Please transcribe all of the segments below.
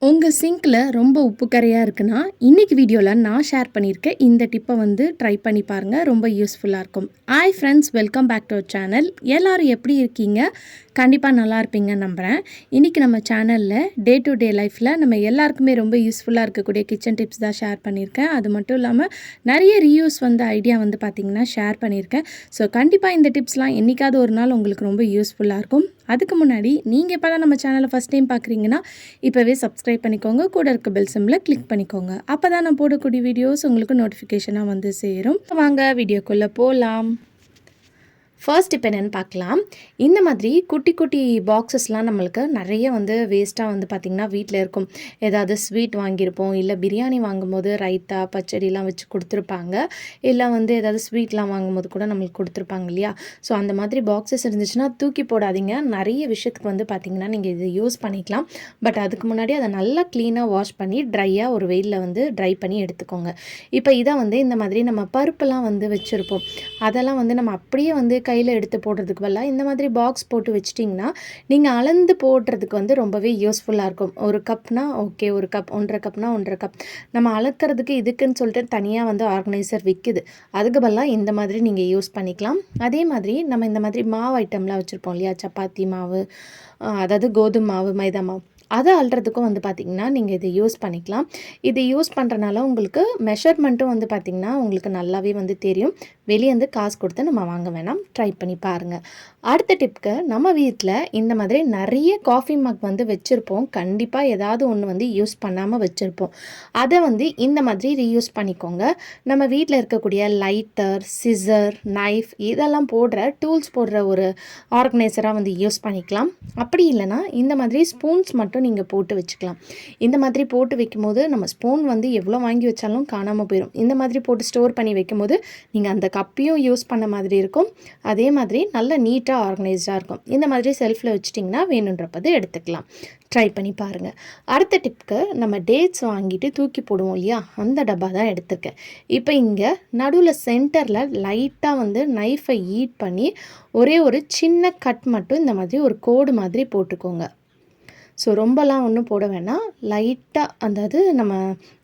உங்கள் சிங்க்கில் ரொம்ப உப்பு கரையாக இருக்குன்னா இன்றைக்கி வீடியோவில் நான் ஷேர் பண்ணியிருக்கேன் இந்த டிப்பை வந்து ட்ரை பண்ணி பாருங்கள். ரொம்ப யூஸ்ஃபுல்லாக இருக்கும். Hi friends, welcome back to our channel. எல்லோரும் எப்படி இருக்கீங்க? கண்டிப்பாக நல்லா இருப்பீங்கன்னு நம்புகிறேன். இன்றைக்கி நம்ம சேனலில் டே டு டே லைஃப்பில் நம்ம எல்லாருக்குமே ரொம்ப யூஸ்ஃபுல்லாக இருக்கக்கூடிய கிச்சன் டிப்ஸ் தான் ஷேர் பண்ணியிருக்கேன். அது மட்டும் இல்லாமல் நிறைய ரீயூஸ் வந்து ஐடியா வந்து பார்த்திங்கன்னா ஷேர் பண்ணியிருக்கேன். ஸோ கண்டிப்பாக இந்த டிப்ஸ்லாம் என்றைக்காவது ஒரு நாள் உங்களுக்கு ரொம்ப யூஸ்ஃபுல்லாக இருக்கும். அதுக்கு முன்னாடி நீங்கள் இப்போ தான் நம்ம சேனலை ஃபஸ்ட் டைம் பார்க்குறீங்கன்னா இப்போவே சப்ஸ்கிரைப் பண்ணிக்கோங்க. கூட இருக்க பெல் சிம்பிளை கிளிக் பண்ணிக்கோங்க. அப்போ தான் நான் போடக்கூடிய வீடியோஸ் உங்களுக்கு நோட்டிஃபிகேஷனாக வந்து சேரும். வாங்க வீடியோக்குள்ளே போகலாம். ஃபர்ஸ்ட் இப்போ என்னென்னு பார்க்கலாம். இந்த மாதிரி குட்டி குட்டி பாக்ஸஸ்லாம் நம்மளுக்கு நிறைய வந்து வேஸ்ட்டாக வந்து பார்த்திங்கன்னா வீட்டில் இருக்கும். ஏதாவது ஸ்வீட் வாங்கியிருப்போம், இல்லை பிரியாணி வாங்கும்போது ரைத்தா பச்சடிலாம் வச்சு கொடுத்துருப்பாங்க, இல்லை வந்து ஏதாவது ஸ்வீட்லாம் வாங்கும்போது கூட நம்மளுக்கு கொடுத்துருப்பாங்க இல்லையா. ஸோ அந்த மாதிரி பாக்ஸஸ் இருந்துச்சுன்னா தூக்கி போடாதீங்க. நிறைய விஷயத்துக்கு வந்து பார்த்திங்கன்னா நீங்கள் இதை யூஸ் பண்ணிக்கலாம். பட் அதுக்கு முன்னாடி அதை நல்லா க்ளீனாக வாஷ் பண்ணி ட்ரையாக ஒரு வெயிலில் வந்து ட்ரை பண்ணி எடுத்துக்கோங்க. இப்போ இதை வந்து இந்த மாதிரி நம்ம பருப்புலாம் வந்து வச்சுருப்போம், அதெல்லாம் வந்து நம்ம அப்படியே வந்து கையில் எடுத்து போடுறதுக்கு பதிலாக இந்த மாதிரி பாக்ஸ் போட்டு வச்சிட்டிங்கன்னா நீங்கள் அளந்து போடுறதுக்கு வந்து ரொம்பவே யூஸ்ஃபுல்லாக இருக்கும். ஒரு கப்னா ஓகே, ஒரு கப், 1.5 கப்னா 1.5 கப் நம்ம அளக்கிறதுக்கு இதுக்குன்னு சொல்லிட்டு தனியாக வந்து ஆர்கனைசர் விற்குது. அதுக்கு பதிலாக இந்த மாதிரி நீங்கள் யூஸ் பண்ணிக்கலாம். அதே மாதிரி நம்ம இந்த மாதிரி மாவு ஐட்டம்லாம் வச்சுருப்போம் இல்லையா, சப்பாத்தி மாவு, அதாவது கோதுமை மாவு, மைதா மாவு, அதை அள்ளுறதுக்கும் வந்து பார்த்திங்கன்னா நீங்கள் இதை யூஸ் பண்ணிக்கலாம். இது யூஸ் பண்ணுறனால உங்களுக்கு மெஷர்மெண்ட்டும் வந்து பார்த்திங்கன்னா உங்களுக்கு நல்லாவே வந்து தெரியும். வெளியே வந்து காசு கொடுத்து நம்ம வாங்க வேணாம். ட்ரை பண்ணி பாருங்கள். அடுத்த டிப்க்கு, நம்ம வீட்டில் இந்த மாதிரி நிறைய காஃபி மக் வந்து வச்சுருப்போம். கண்டிப்பாக ஏதாவது ஒன்று வந்து யூஸ் பண்ணாமல் வச்சுருப்போம். அதை வந்து இந்த மாதிரி ரீயூஸ் பண்ணிக்கோங்க. நம்ம வீட்டில் இருக்கக்கூடிய லைட்டர், சிசர், நைஃப் இதெல்லாம் போடுற டூல்ஸ் போடுற ஒரு ஆர்கனைசராக வந்து யூஸ் பண்ணிக்கலாம். அப்படி இல்லைனா இந்த மாதிரி ஸ்பூன்ஸ் மட்டும் நீங்கள் போட்டு வச்சுக்கலாம். இந்த மாதிரி போட்டு வைக்கும்போது நம்ம ஸ்பூன் வந்து எவ்வளோ வாங்கி வச்சாலும் காணாமல் போயிடும். இந்த மாதிரி போட்டு ஸ்டோர் பண்ணி வைக்கும்போது நீங்கள் அந்த கப்பையும் யூஸ் பண்ண மாதிரி இருக்கும். அதே மாதிரி நல்ல நீட்டாக ஆர்கனைஸ்டாக இருக்கும். இந்த மாதிரி செல்ஃபில் வச்சிட்டிங்கன்னா வேணுன்றப்பது எடுத்துக்கலாம். ட்ரை பண்ணி பாருங்கள். அடுத்த டிப்க்கு, நம்ம டேட்ஸ் வாங்கிட்டு தூக்கி போடுவோம் இல்லையா, அந்த டப்பா தான் எடுத்துருக்கேன். இப்போ இங்கே நடுவில் சென்டரில் லைட்டாக வந்து நைஃபை ஹீட் பண்ணி ஒரே ஒரு சின்ன கட் மட்டும் இந்த மாதிரி ஒரு கோடு மாதிரி போட்டுக்கோங்க. ஸோ ரொம்பலாம் ஒன்றும் போட வேணாம், லைட்டாக. அதாவது நம்ம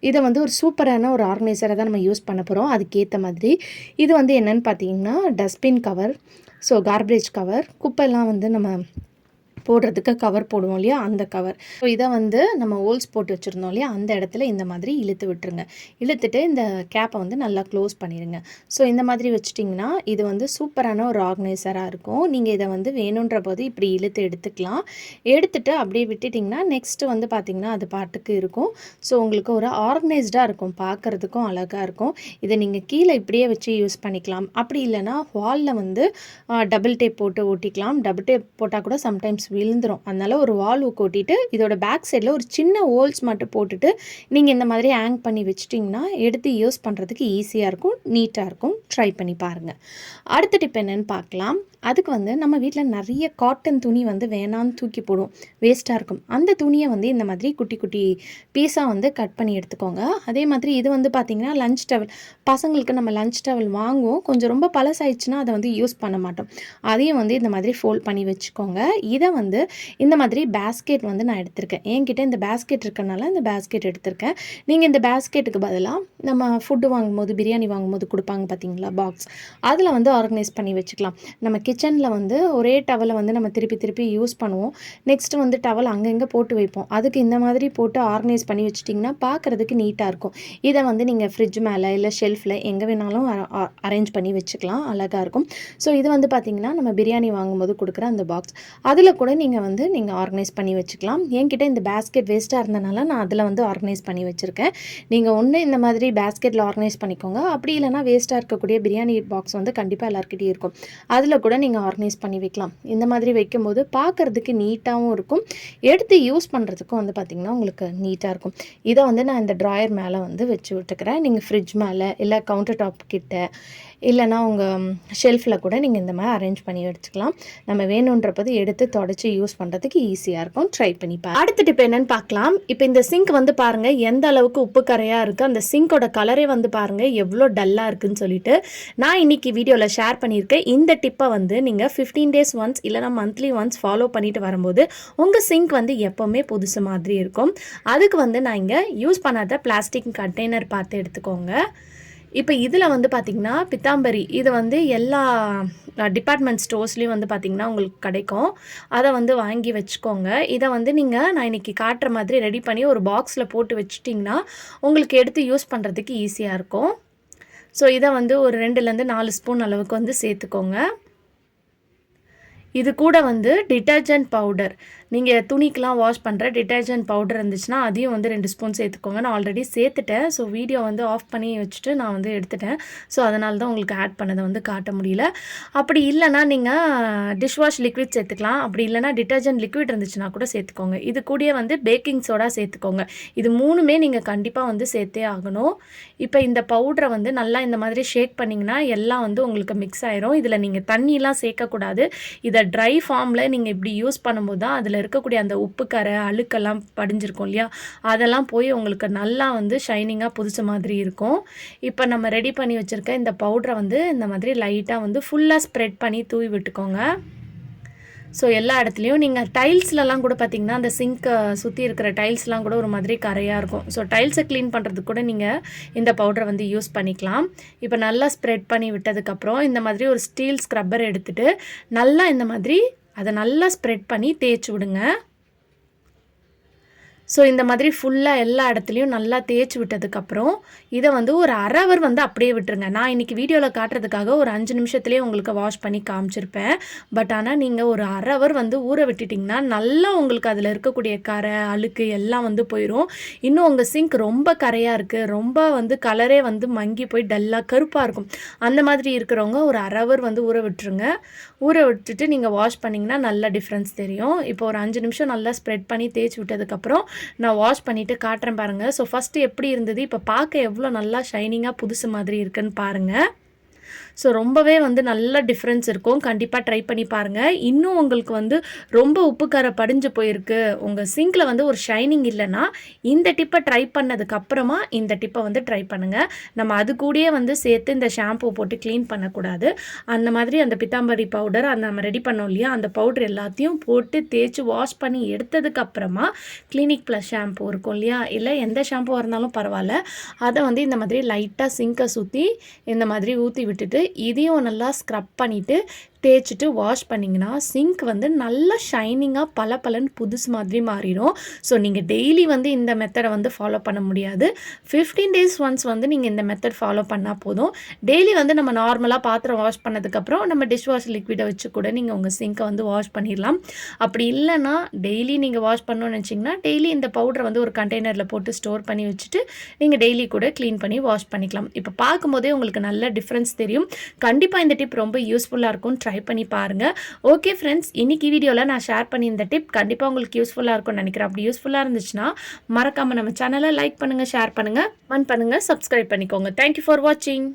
இதை வந்து ஒரு சூப்பரான ஒரு ஆர்கனைசரை தான் நம்ம யூஸ் பண்ண போகிறோம். அதுக்கேற்ற மாதிரி இது வந்து என்னென்னு பார்த்தீங்கன்னா dustbin cover, so garbage cover, குப்பைலாம் வந்து நம்ம போடுறதுக்கு கவர் போடுவோம் இல்லையா, அந்த கவர். ஸோ இதை வந்து நம்ம ஹோல்ஸ் போட்டு வச்சுருந்தோம் இல்லையா, அந்த இடத்துல இந்த மாதிரி இழுத்து விட்டுருங்க. இழுத்துட்டு இந்த கேப்பை வந்து நல்லா க்ளோஸ் பண்ணிடுங்க. ஸோ இந்த மாதிரி வச்சுட்டிங்கன்னா இது வந்து சூப்பரான ஒரு ஆர்கனைசராக இருக்கும். நீங்கள் இதை வந்து வேணுன்ற போது இப்படி இழுத்து எடுத்துக்கலாம். எடுத்துகிட்டு அப்படியே விட்டுட்டிங்கன்னா நெக்ஸ்ட்டு வந்து பார்த்திங்கன்னா அது பாட்டுக்கு இருக்கும். ஸோ உங்களுக்கு ஒரு ஆர்கனைஸ்டாக இருக்கும், பார்க்குறதுக்கும் அழகாக இருக்கும். இதை நீங்கள் கீழே இப்படியே வச்சு யூஸ் பண்ணிக்கலாம். அப்படி இல்லைனா வாலில் வந்து டபுள் டேப் போட்டு ஒட்டிக்கலாம். டபுள் டேப் போட்டால் கூட சம்டைம்ஸ் விழுந்துடும். அதனால் ஒரு வால் ஊக்கு ஓட்டிட்டு இதோட பேக் சைடில் ஒரு சின்ன ஹோல்ஸ் மட்டும் போட்டுட்டு நீங்கள் இந்த மாதிரி ஹேங் பண்ணி வச்சிட்டிங்கன்னா எடுத்து யூஸ் பண்ணுறதுக்கு ஈஸியாக இருக்கும், நீட்டாக இருக்கும். ட்ரை பண்ணி பாருங்கள். அடுத்த டிப் என்னென்னு பார்க்கலாம். அதுக்கு வந்து நம்ம வீட்டில் நிறைய காட்டன் துணி வந்து வேணான்னு தூக்கி போடுவோம், வேஸ்ட்டாக இருக்கும். அந்த துணியை வந்து இந்த மாதிரி குட்டி குட்டி பீஸாக வந்து கட் பண்ணி எடுத்துக்கோங்க. அதே மாதிரி இது வந்து பார்த்திங்கன்னா லஞ்ச் டவல், பசங்களுக்கு நம்ம லஞ்ச் டவல் வாங்குவோம், கொஞ்சம் ரொம்ப பழசாயிடுச்சுன்னா அதை வந்து யூஸ் பண்ண மாட்டோம். அதையும் வந்து இந்த மாதிரி ஃபோல்ட் பண்ணி வச்சுக்கோங்க. இதை வந்து இந்த மாதிரி பேஸ்கெட் வந்து நான் எடுத்திருக்கேன். என்கிட்ட இந்த பேஸ்கெட் இருக்கனால இந்த பேஸ்கெட் எடுத்திருக்கேன். நீங்கள் இந்த பேஸ்கெட்டுக்கு பதிலாக நம்ம ஃபுட்டு வாங்கும்போது, பிரியாணி வாங்கும்போது கொடுப்பாங்க பார்த்தீங்களா பாக்ஸ், அதில் வந்து ஆர்கனைஸ் பண்ணி வச்சுக்கலாம். நம்ம கிச்சனில் வந்து ஒரே டவலை வந்து நம்ம திருப்பி திருப்பி யூஸ் பண்ணுவோம். நெக்ஸ்ட்டு வந்து டவல் அங்கங்கே போட்டு வைப்போம். அதுக்கு இந்த மாதிரி போட்டு ஆர்கனைஸ் பண்ணி வச்சிட்டிங்கன்னா பார்க்குறதுக்கு நீட்டாக இருக்கும். இதை வந்து நீங்கள் ஃப்ரிட்ஜ் மேலே இல்லை ஷெல்ஃபில் எங்கே வேணாலும் அரேஞ்ச் பண்ணி வச்சுக்கலாம், அழகாக இருக்கும். ஸோ இது வந்து பார்த்திங்கன்னா நம்ம பிரியாணி வாங்கும்போது கொடுக்குற அந்த பாக்ஸ், அதில் கூட நீங்கள் ஆர்கனைஸ் பண்ணி வச்சுக்கலாம். என்கிட்ட இந்த பேஸ்கெட் வேஸ்ட்டாக இருந்தனால நான் அதில் வந்து ஆர்கனைஸ் பண்ணி வச்சுருக்கேன். நீங்கள் ஒன்று இந்த மாதிரி பேஸ்கெட்டில் ஆர்கனைஸ் பண்ணிக்கோங்க. அப்படி இல்லைனா வேஸ்ட்டாக இருக்கக்கூடிய பிரியாணி பாக்ஸ் வந்து கண்டிப்பாக எல்லாருக்கிட்டையும் இருக்கும், அதில் கூட நீங்கள் ஆர்கனைஸ் பண்ணி வைக்கலாம். இந்த மாதிரி வைக்கும்போது பார்க்குறதுக்கு நீட்டாகவும் இருக்கும், எடுத்து யூஸ் பண்ணுறதுக்கும் வந்து பார்த்திங்கன்னா உங்களுக்கு நீட்டாக இருக்கும். இதை வந்து நான் இந்த ட்ராயர் மேலே வந்து வச்சு விட்டுக்கிறேன். நீங்கள் ஃப்ரிட்ஜ் மேலே இல்லை கவுண்டர் டாப் கிட்ட இல்லைனா உங்கள் ஷெல்ஃபில் கூட நீங்கள் இந்த மாதிரி அரேஞ்ச் பண்ணி வச்சுக்கலாம். நம்ம வேணுன்றப்பது எடுத்து தொடச்சி யூஸ் பண்ணுறதுக்கு ஈஸியாக இருக்கும். ட்ரை பண்ணி பாருங்கள். அடுத்த டிப் என்னென்னு பார்க்கலாம். இப்போ இந்த சிங்க் வந்து பாருங்கள் எந்த அளவுக்கு உப்பு கரையாக இருக்குது. அந்த சிங்கோட கலரே வந்து பாருங்கள் எவ்வளோ டல்லாக இருக்குதுன்னு சொல்லிட்டு நான் இன்றைக்கி வீடியோவில் ஷேர் பண்ணியிருக்கேன். இந்த டிப்பை வந்து வந்து நீங்கள் 15 டேஸ் ஒன்ஸ் இல்லைனா மந்த்லி ஒன்ஸ் ஃபாலோ பண்ணிட்டு வரும்போது உங்கள் சிங்க் வந்து எப்போவுமே புதுசு மாதிரி இருக்கும். அதுக்கு வந்து நான் இங்கே யூஸ் பண்ணாத பிளாஸ்டிக் கண்டெய்னர் பார்த்து எடுத்துக்கோங்க. இப்போ இதில் வந்து பார்த்திங்கன்னா பித்தாம்பரி இது வந்து எல்லா டிபார்ட்மெண்ட் ஸ்டோர்ஸ்லேயும் வந்து பார்த்திங்கன்னா உங்களுக்கு கிடைக்கும். அதை வந்து வாங்கி வச்சுக்கோங்க. இதை வந்து நான் இன்றைக்கி காட்டுற மாதிரி ரெடி பண்ணி ஒரு பாக்ஸில் போட்டு வச்சுட்டிங்கன்னா உங்களுக்கு எடுத்து யூஸ் பண்ணுறதுக்கு ஈஸியாக இருக்கும். ஸோ இதை வந்து ஒரு 2லேருந்து 4 ஸ்பூன் அளவுக்கு வந்து சேர்த்துக்கோங்க. இது கூட வந்து டிட்டர்ஜென்ட் பவுடர், நீங்கள் துணிக்கெலாம் வாஷ் பண்ணுற டிட்டர்ஜென்ட் பவுடர் இருந்துச்சுன்னா அதையும் வந்து 2 ஸ்பூன் சேர்த்துக்கோங்க. நான் ஆல்ரெடி சேர்த்துட்டேன். ஸோ வீடியோ வந்து ஆஃப் பண்ணி வச்சுட்டு நான் வந்து எடுத்துட்டேன். ஸோ அதனால தான் உங்களுக்கு ஆட் பண்ணதை வந்து காட்ட முடியல. அப்படி இல்லைனா நீங்கள் டிஷ்வாஷ் லிக்விட் சேர்த்துக்கலாம். அப்படி இல்லைனா டிட்டர்ஜென்ட் லிக்விட் இருந்துச்சுன்னா கூட சேர்த்துக்கோங்க. இது கூடயே வந்து பேக்கிங் சோடா சேர்த்துக்கோங்க. இது 3மே நீங்கள் கண்டிப்பாக வந்து சேர்த்தே ஆகணும். இப்போ இந்த பவுடரை வந்து நல்லா இந்த மாதிரி ஷேக் பண்ணிங்கன்னா எல்லாம் வந்து உங்களுக்கு மிக்ஸ் ஆயிரும். இதில் நீங்கள் தண்ணிலாம் சேர்க்கக்கூடாது. இதை ட்ரை ஃபார்மில் நீங்கள் இப்படி யூஸ் பண்ணும்போது தான் அதில் இருக்கக்கூடிய அந்த உப்பு கரை அழுக்கெல்லாம் படிஞ்சிருக்கும் இல்லையா, அதெல்லாம் போய் உங்களுக்கு நல்லா வந்து ஷைனிங்காக புதுசு மாதிரி இருக்கும். இப்போ நம்ம ரெடி பண்ணி வச்சுருக்க இந்த பவுடரை வந்து இந்த மாதிரி லைட்டாக வந்து ஃபுல்லாக ஸ்ப்ரெட் பண்ணி தூவி விட்டுக்கோங்க. ஸோ எல்லா இடத்துலையும் நீங்கள் டைல்ஸ்லலாம் கூட பார்த்திங்கன்னா அந்த சிங்க்கை சுற்றி இருக்கிற டைல்ஸ்லாம் கூட ஒரு மாதிரி கரையாக இருக்கும். ஸோ டைல்ஸை க்ளீன் பண்ணுறதுக்கு கூட நீங்கள் இந்த பவுடரை வந்து யூஸ் பண்ணிக்கலாம். இப்போ நல்லா ஸ்ப்ரெட் பண்ணி விட்டதுக்கப்புறம் இந்த மாதிரி ஒரு ஸ்டீல் ஸ்க்ரப்பர் எடுத்துகிட்டு நல்லா இந்த மாதிரி அதை நல்லா ஸ்ப்ரெட் பண்ணி தேய்ச்சி விடுங்க. ஸோ இந்த மாதிரி ஃபுல்லாக எல்லா இடத்துலையும் நல்லா தேய்ச்சி விட்டதுக்கப்புறம் இதை வந்து ஒரு அரை ஹவர் வந்து அப்படியே விட்டுருங்க. நான் இன்றைக்கி வீடியோவில் காட்டுறதுக்காக ஒரு 5 நிமிஷத்துலேயே உங்களுக்கு வாஷ் பண்ணி காமிச்சிருப்பேன். பட் ஆனால் நீங்கள் ஒரு அரை ஹவர் வந்து ஊற விட்டுட்டிங்கன்னா நல்லா உங்களுக்கு அதில் இருக்கக்கூடிய கரை அழுக்கு எல்லாம் வந்து போயிடும். இன்னும் உங்கள் சிங்க் ரொம்ப கரையாக இருக்குது, ரொம்ப வந்து கலரே வந்து மங்கி போய் டல்லாக கருப்பாக இருக்கும், அந்த மாதிரி இருக்கிறவங்க ஒரு அரை ஹவர் வந்து ஊற விட்டுருங்க. ஊற விட்டுட்டு நீங்கள் வாஷ் பண்ணிங்கன்னா நல்ல டிஃப்ரென்ஸ் தெரியும். இப்போ ஒரு 5 நிமிஷம் நல்லா ஸ்ப்ரெட் பண்ணி தேய்ச்சி விட்டதுக்கப்புறம் நான் வாஷ் பண்ணிவிட்டு காட்டுறேன் பாருங்கள். ஸோ ஃபஸ்ட்டு எப்படி இருந்தது, இப்போ பார்க்க எவ்வளோ நல்லா ஷைனிங்காக புதுசு மாதிரி இருக்குன்னு பாருங்கள். ஸோ ரொம்பவே வந்து நல்ல டிஃப்ரென்ஸ் இருக்கும். கண்டிப்பாக ட்ரை பண்ணி பாருங்கள். இன்னும் உங்களுக்கு வந்து ரொம்ப உப்பு கரை படிஞ்சு போயிருக்கு, உங்கள் சிங்கில் வந்து ஒரு ஷைனிங் இல்லைன்னா இந்த டிப்பை ட்ரை பண்ணதுக்கப்புறமா இந்த டிப்பை வந்து ட்ரை பண்ணுங்கள். நம்ம அது கூடயே வந்து சேர்த்து இந்த ஷாம்பூ போட்டு க்ளீன் பண்ணக்கூடாது. அந்த மாதிரி அந்த பித்தாம்பரி பவுடர் அந்த நம்ம ரெடி பண்ணோம் இல்லையா, அந்த பவுடர் எல்லாத்தையும் போட்டு தேய்ச்சி வாஷ் பண்ணி எடுத்ததுக்கப்புறமா கிளினிக் ப்ளஸ் ஷாம்பூ இருக்கும் இல்லையா, இல்லை எந்த ஷாம்பூவாக இருந்தாலும் பரவாயில்ல, அதை வந்து இந்த மாதிரி லைட்டாக சிங்கை சுற்றி இந்த மாதிரி ஊற்றி விட்டுட்டு இதையும் நல்லா ஸ்க்ரப் பண்ணிவிட்டு தேய்ச்சிட்டு வாஷ் பண்ணிங்கன்னா சிங்க் வந்து நல்லா ஷைனிங்காக பளபளன்னு புதுசு மாதிரி மாறிடும். ஸோ நீங்கள் டெய்லி வந்து இந்த மெத்தடை வந்து ஃபாலோ பண்ண முடியாது. 15 டேஸ் ஒன்ஸ் வந்து நீங்கள் இந்த மெத்தட் ஃபாலோ பண்ணால் போதும். டெய்லி வந்து நம்ம நார்மலாக பாத்திரம் வாஷ் பண்ணதுக்கப்புறம் நம்ம டிஷ் வாஷ் லிக்விடை வச்சு கூட நீங்கள் உங்கள் சிங்கை வந்து வாஷ் பண்ணிடலாம். அப்படி இல்லைன்னா டெய்லி நீங்கள் வாஷ் பண்ணணும்னு நினச்சிங்கன்னா டெய்லி இந்த பவுடரை வந்து ஒரு கண்டெய்னரில் போட்டு ஸ்டோர் பண்ணி வச்சுட்டு நீங்கள் டெய்லி கூட க்ளீன் பண்ணி வாஷ் பண்ணிக்கலாம். இப்போ பார்க்கும்போதே உங்களுக்கு நல்ல டிஃப்ரென்ஸ் தெரியும். கண்டிப்பாக இந்த டிப் ரொம்ப யூஸ்ஃபுல்லாக இருக்கும். ட்ரை பண்ணி பாருங்கள். ஓகே ஃப்ரெண்ட்ஸ், இன்னைக்கு வீடியோவில் நான் ஷேர் பண்ணி இந்த டிப் கண்டிப்பாக உங்களுக்கு யூஸ்ஃபுல்லாக இருக்கும்னு நினைக்கிறேன். அப்படி யூஸ்ஃபுல்லாக இருந்துச்சுன்னா மறக்காமல் நம்ம சேனலை லைக் பண்ணுங்கள், ஷேர் பண்ணுங்கள், கமெண்ட் பண்ணுங்கள், சப்ஸ்கிரைப் பண்ணிக்கோங்க. தேங்க்யூ ஃபார் வாட்சிங்.